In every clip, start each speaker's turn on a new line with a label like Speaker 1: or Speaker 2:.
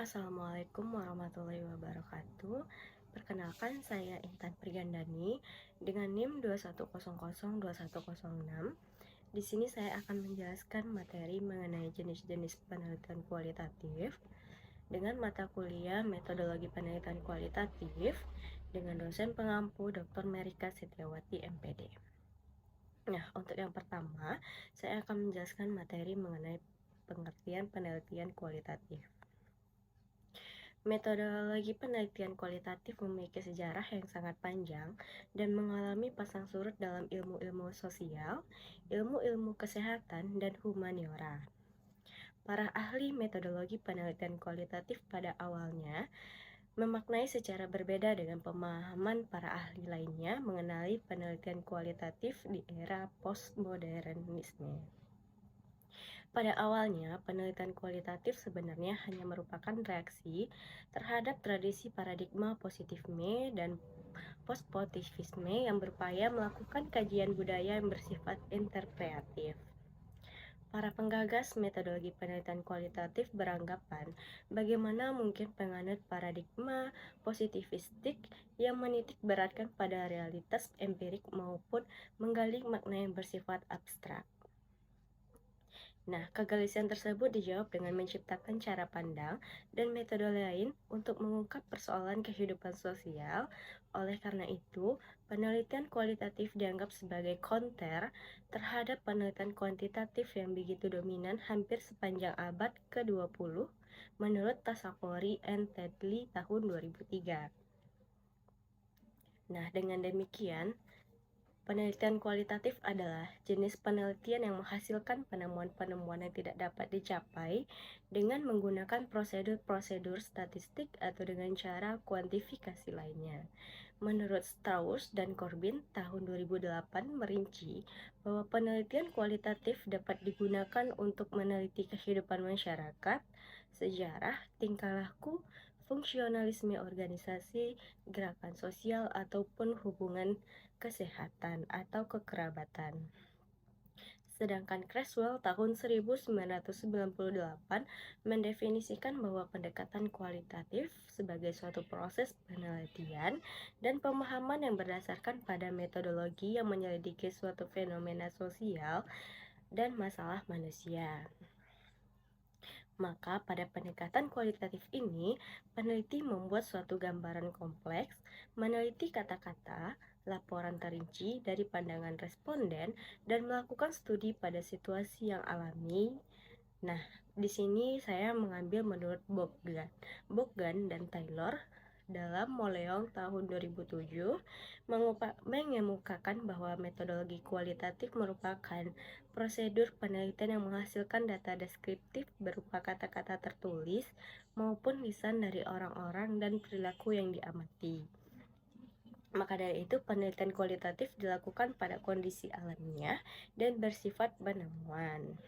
Speaker 1: Assalamualaikum warahmatullahi wabarakatuh. Perkenalkan, saya Intan Priyandani dengan NIM 210021006. Di sini saya akan menjelaskan materi mengenai jenis-jenis penelitian kualitatif dengan mata kuliah Metodologi Penelitian Kualitatif dengan dosen pengampu Dr. Merika Setiawati, MPD. Nah, untuk yang pertama, saya akan menjelaskan materi mengenai pengertian penelitian kualitatif. Metodologi penelitian kualitatif memiliki sejarah yang sangat panjang dan mengalami pasang surut dalam ilmu-ilmu sosial, ilmu-ilmu kesehatan, dan humaniora. Para ahli metodologi penelitian kualitatif pada awalnya memaknai secara berbeda dengan pemahaman para ahli lainnya mengenai penelitian kualitatif di era postmodernisme. Pada awalnya, penelitian kualitatif sebenarnya hanya merupakan reaksi terhadap tradisi paradigma positivisme dan postpositivisme yang berupaya melakukan kajian budaya yang bersifat interpretatif. Para penggagas metodologi penelitian kualitatif beranggapan bagaimana mungkin penganut paradigma positivistik yang menitik beratkan pada realitas empirik maupun menggali makna yang bersifat abstrak. Nah, kegelisahan tersebut dijawab dengan menciptakan cara pandang dan metode lain untuk mengungkap persoalan kehidupan sosial. Oleh karena itu, penelitian kualitatif dianggap sebagai counter terhadap penelitian kuantitatif yang begitu dominan hampir sepanjang abad ke-20 menurut Tasafori and Tedley tahun 2003. Nah, dengan demikian, penelitian kualitatif adalah jenis penelitian yang menghasilkan penemuan-penemuan yang tidak dapat dicapai dengan menggunakan prosedur-prosedur statistik atau dengan cara kuantifikasi lainnya. Menurut Strauss dan Corbin tahun 2008 merinci bahwa penelitian kualitatif dapat digunakan untuk meneliti kehidupan masyarakat, sejarah, tingkah laku, fungsionalisme organisasi, gerakan sosial, ataupun hubungan kesehatan atau kekerabatan. Sedangkan Creswell tahun 1998 mendefinisikan bahwa pendekatan kualitatif sebagai suatu proses penelitian dan pemahaman yang berdasarkan pada metodologi yang menyelidiki suatu fenomena sosial dan masalah manusia. Maka pada pendekatan kualitatif ini, peneliti membuat suatu gambaran kompleks, meneliti kata-kata, laporan terinci dari pandangan responden, dan melakukan studi pada situasi yang alami. Nah, di sini saya mengambil menurut Boggan dan Taylor dalam Moleong tahun 2007 mengemukakan bahwa metodologi kualitatif merupakan prosedur penelitian yang menghasilkan data deskriptif berupa kata-kata tertulis maupun lisan dari orang-orang dan perilaku yang diamati. Maka dari itu, penelitian kualitatif dilakukan pada kondisi alamiah dan bersifat penemuan.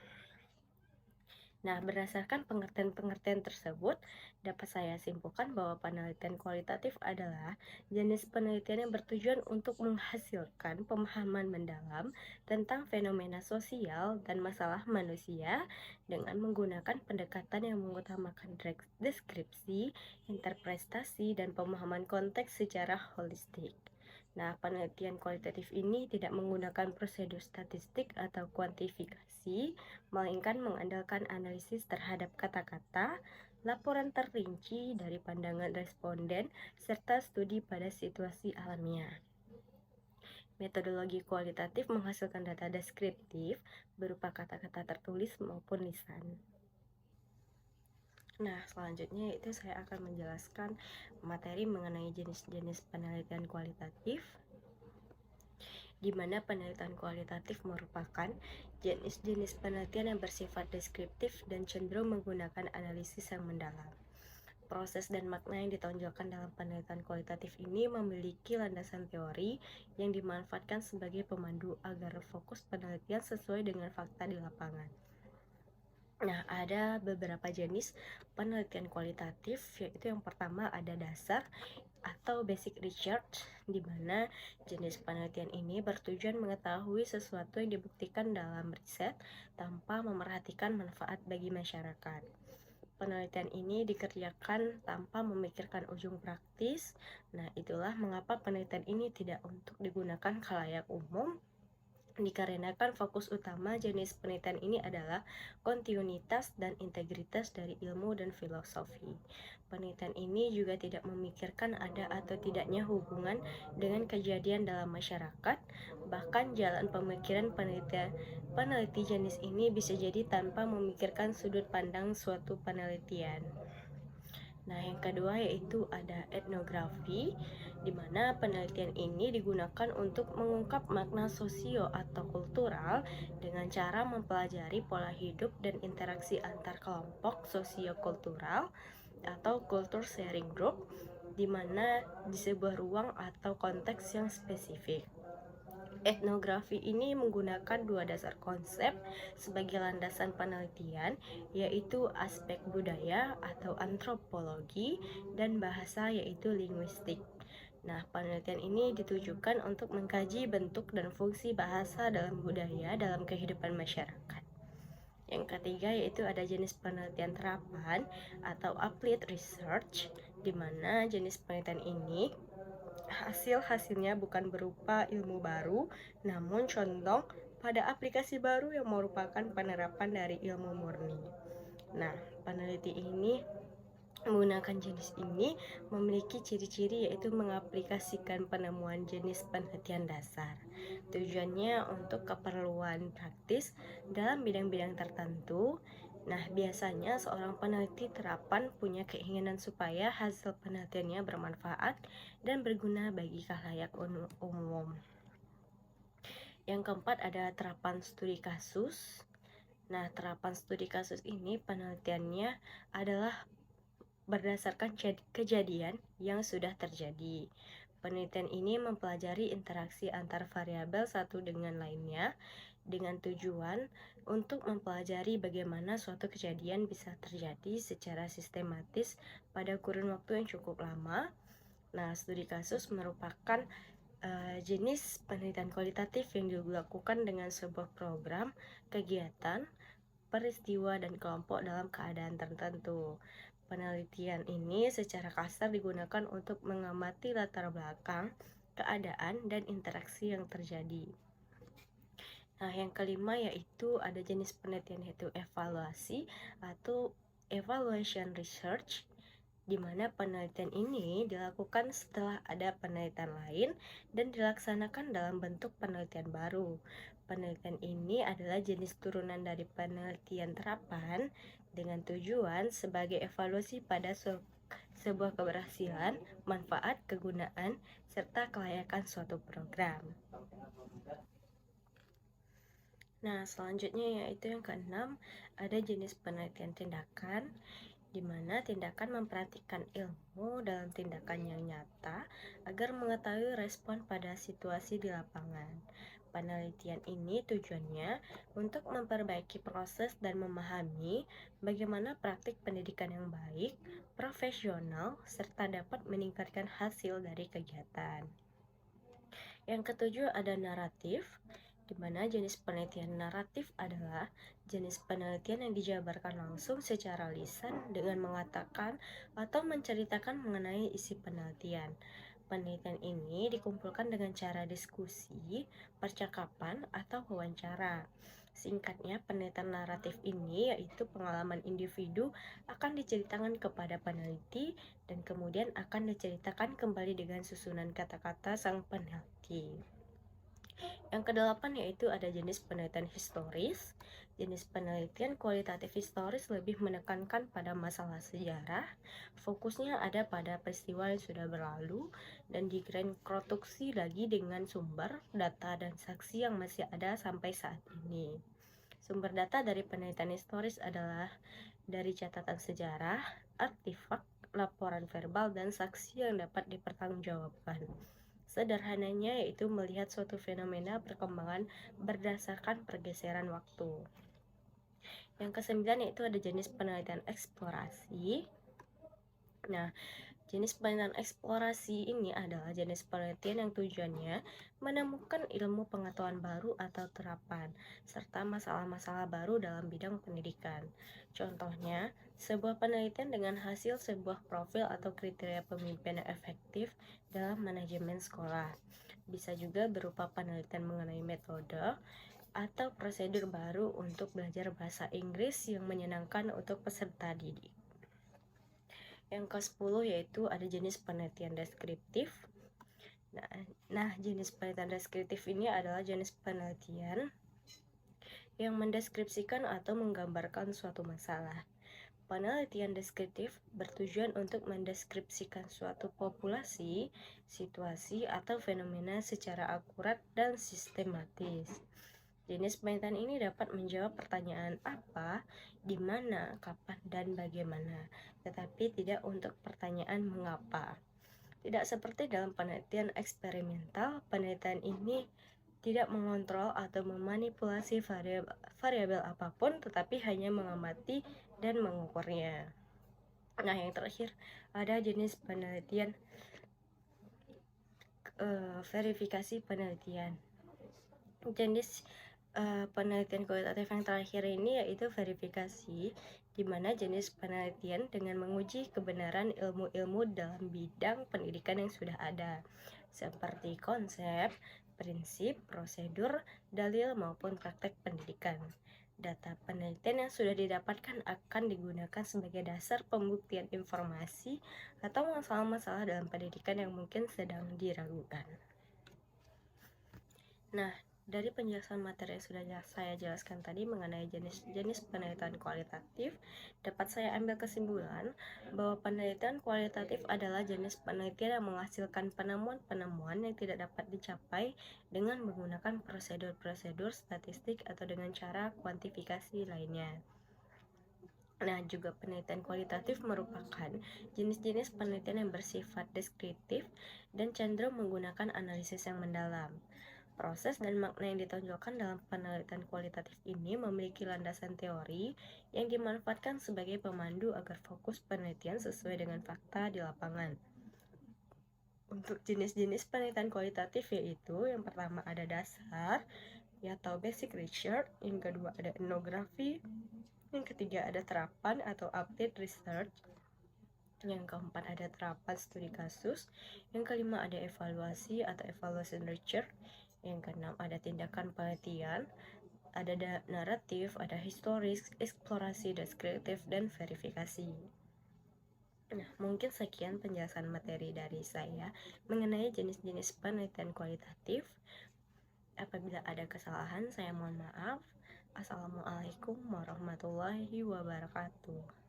Speaker 1: Nah, berdasarkan pengertian-pengertian tersebut, dapat saya simpulkan bahwa penelitian kualitatif adalah jenis penelitian yang bertujuan untuk menghasilkan pemahaman mendalam tentang fenomena sosial dan masalah manusia dengan menggunakan pendekatan yang mengutamakan deskripsi, interpretasi, dan pemahaman konteks secara holistik. Nah, penelitian kualitatif ini tidak menggunakan prosedur statistik atau kuantifikasi, melainkan mengandalkan analisis terhadap kata-kata, laporan terrinci dari pandangan responden, serta studi pada situasi alamiah. Metodologi kualitatif menghasilkan data deskriptif berupa kata-kata tertulis maupun lisan. Nah, selanjutnya itu saya akan menjelaskan materi mengenai jenis-jenis penelitian kualitatif, di mana penelitian kualitatif merupakan jenis-jenis penelitian yang bersifat deskriptif dan cenderung menggunakan analisis yang mendalam. Proses dan makna yang ditonjolkan dalam penelitian kualitatif ini memiliki landasan teori yang dimanfaatkan sebagai pemandu agar fokus penelitian sesuai dengan fakta di lapangan. Nah, ada beberapa jenis penelitian kualitatif, yaitu yang pertama ada dasar atau basic research, di mana jenis penelitian ini bertujuan mengetahui sesuatu yang dibuktikan dalam riset tanpa memerhatikan manfaat bagi masyarakat. Penelitian ini dikerjakan tanpa memikirkan ujung praktis. Nah, itulah mengapa penelitian ini tidak untuk digunakan khalayak umum, dikarenakan fokus utama jenis penelitian ini adalah kontinuitas dan integritas dari ilmu dan filosofi. Penelitian ini juga tidak memikirkan ada atau tidaknya hubungan dengan kejadian dalam masyarakat, bahkan jalan pemikiran peneliti jenis ini bisa jadi tanpa memikirkan sudut pandang suatu penelitian. Nah, yang kedua yaitu ada etnografi, di mana penelitian ini digunakan untuk mengungkap makna sosio atau kultural dengan cara mempelajari pola hidup dan interaksi antar kelompok sosiokultural atau culture sharing group, di mana di sebuah ruang atau konteks yang spesifik. Etnografi ini menggunakan dua dasar konsep sebagai landasan penelitian, yaitu aspek budaya atau antropologi dan bahasa yaitu linguistik. Nah, penelitian ini ditujukan untuk mengkaji bentuk dan fungsi bahasa dalam budaya dalam kehidupan masyarakat. Yang ketiga yaitu ada jenis penelitian terapan atau applied research, di mana jenis penelitian ini hasilnya bukan berupa ilmu baru, namun condong pada aplikasi baru yang merupakan penerapan dari ilmu murni. Nah, peneliti ini menggunakan jenis ini memiliki ciri-ciri yaitu mengaplikasikan penemuan jenis penelitian dasar. Tujuannya untuk keperluan praktis dalam bidang-bidang tertentu. Nah, biasanya seorang peneliti terapan punya keinginan supaya hasil penelitiannya bermanfaat dan berguna bagi khalayak umum. Yang keempat ada terapan studi kasus. Nah, terapan studi kasus ini penelitiannya adalah berdasarkan kejadian yang sudah terjadi. Penelitian ini mempelajari interaksi antar variabel satu dengan lainnya dengan tujuan untuk mempelajari bagaimana suatu kejadian bisa terjadi secara sistematis pada kurun waktu yang cukup lama. Nah, studi kasus merupakan jenis penelitian kualitatif yang dilakukan dengan sebuah program, kegiatan, peristiwa, dan kelompok dalam keadaan tertentu. Penelitian ini secara kasar digunakan untuk mengamati latar belakang, keadaan, dan interaksi yang terjadi. Nah, yang kelima yaitu ada jenis penelitian yaitu evaluasi atau evaluation research, di mana penelitian ini dilakukan setelah ada penelitian lain dan dilaksanakan dalam bentuk penelitian baru. Penelitian ini adalah jenis turunan dari penelitian terapan dengan tujuan sebagai evaluasi pada sebuah keberhasilan, manfaat, kegunaan, serta kelayakan suatu program. Nah, selanjutnya yaitu yang keenam, ada jenis penelitian tindakan, di mana tindakan memperhatikan ilmu dalam tindakan yang nyata agar mengetahui respon pada situasi di lapangan. Penelitian ini tujuannya untuk memperbaiki proses dan memahami bagaimana praktik pendidikan yang baik, profesional, serta dapat meningkatkan hasil dari kegiatan. Yang ketujuh ada naratif, di mana jenis penelitian naratif adalah jenis penelitian yang dijabarkan langsung secara lisan dengan mengatakan atau menceritakan mengenai isi penelitian. Penelitian ini dikumpulkan dengan cara diskusi, percakapan, atau wawancara. Singkatnya, penelitian naratif ini yaitu pengalaman individu akan diceritakan kepada peneliti dan kemudian akan diceritakan kembali dengan susunan kata-kata sang peneliti. Yang kedelapan yaitu ada jenis penelitian historis. Jenis penelitian kualitatif historis lebih menekankan pada masalah sejarah. Fokusnya ada pada peristiwa yang sudah berlalu dan direkonstruksi lagi dengan sumber, data, dan saksi yang masih ada sampai saat ini. Sumber data dari penelitian historis adalah dari catatan sejarah, artefak, laporan verbal, dan saksi yang dapat dipertanggungjawabkan. Sederhananya yaitu melihat suatu fenomena perkembangan berdasarkan pergeseran waktu. Yang kesembilan yaitu ada jenis penelitian eksplorasi. Nah, Jenis penelitian eksplorasi ini adalah jenis penelitian yang tujuannya menemukan ilmu pengetahuan baru atau terapan, serta masalah-masalah baru dalam bidang pendidikan. Contohnya, sebuah penelitian dengan hasil sebuah profil atau kriteria pemimpin yang efektif dalam manajemen sekolah. Bisa juga berupa penelitian mengenai metode atau prosedur baru untuk belajar bahasa Inggris yang menyenangkan untuk peserta didik. Yang ke-10 yaitu ada jenis penelitian deskriptif. Nah, jenis penelitian deskriptif ini adalah jenis penelitian yang mendeskripsikan atau menggambarkan suatu masalah. Penelitian deskriptif bertujuan untuk mendeskripsikan suatu populasi, situasi, atau fenomena secara akurat dan sistematis. Jenis penelitian ini dapat menjawab pertanyaan apa, di mana, kapan, dan bagaimana, tetapi tidak untuk pertanyaan mengapa. Tidak seperti dalam penelitian eksperimental, penelitian ini tidak mengontrol atau memanipulasi variabel apapun, tetapi hanya mengamati dan mengukurnya. Nah, yang terakhir ada jenis penelitian verifikasi penelitian. Jenis penelitian kualitatif yang terakhir ini yaitu verifikasi, di mana jenis penelitian dengan menguji kebenaran ilmu-ilmu dalam bidang pendidikan yang sudah ada, seperti konsep, prinsip, prosedur, dalil, maupun praktek pendidikan. Data penelitian yang sudah didapatkan akan digunakan sebagai dasar pembuktian informasi atau masalah-masalah dalam pendidikan yang mungkin sedang diragukan. Nah, dari penjelasan materi yang sudah saya jelaskan tadi mengenai jenis-jenis penelitian kualitatif, dapat saya ambil kesimpulan bahwa penelitian kualitatif adalah jenis penelitian yang menghasilkan penemuan-penemuan yang tidak dapat dicapai dengan menggunakan prosedur-prosedur statistik atau dengan cara kuantifikasi lainnya. Nah, juga penelitian kualitatif merupakan jenis-jenis penelitian yang bersifat deskriptif dan cenderung menggunakan analisis yang mendalam. Proses dan makna yang ditonjolkan dalam penelitian kualitatif ini memiliki landasan teori yang dimanfaatkan sebagai pemandu agar fokus penelitian sesuai dengan fakta di lapangan. Untuk jenis-jenis penelitian kualitatif yaitu yang pertama ada dasar atau basic research, yang kedua ada etnografi, yang ketiga ada terapan atau applied research, yang keempat ada terapan studi kasus, yang kelima ada evaluasi atau evaluation research, yang keenam ada tindakan penelitian, ada naratif, ada historis, eksplorasi, deskriptif, dan verifikasi. Nah, mungkin sekian penjelasan materi dari saya mengenai jenis-jenis penelitian kualitatif. Apabila ada kesalahan, saya mohon maaf. Assalamualaikum warahmatullahi wabarakatuh.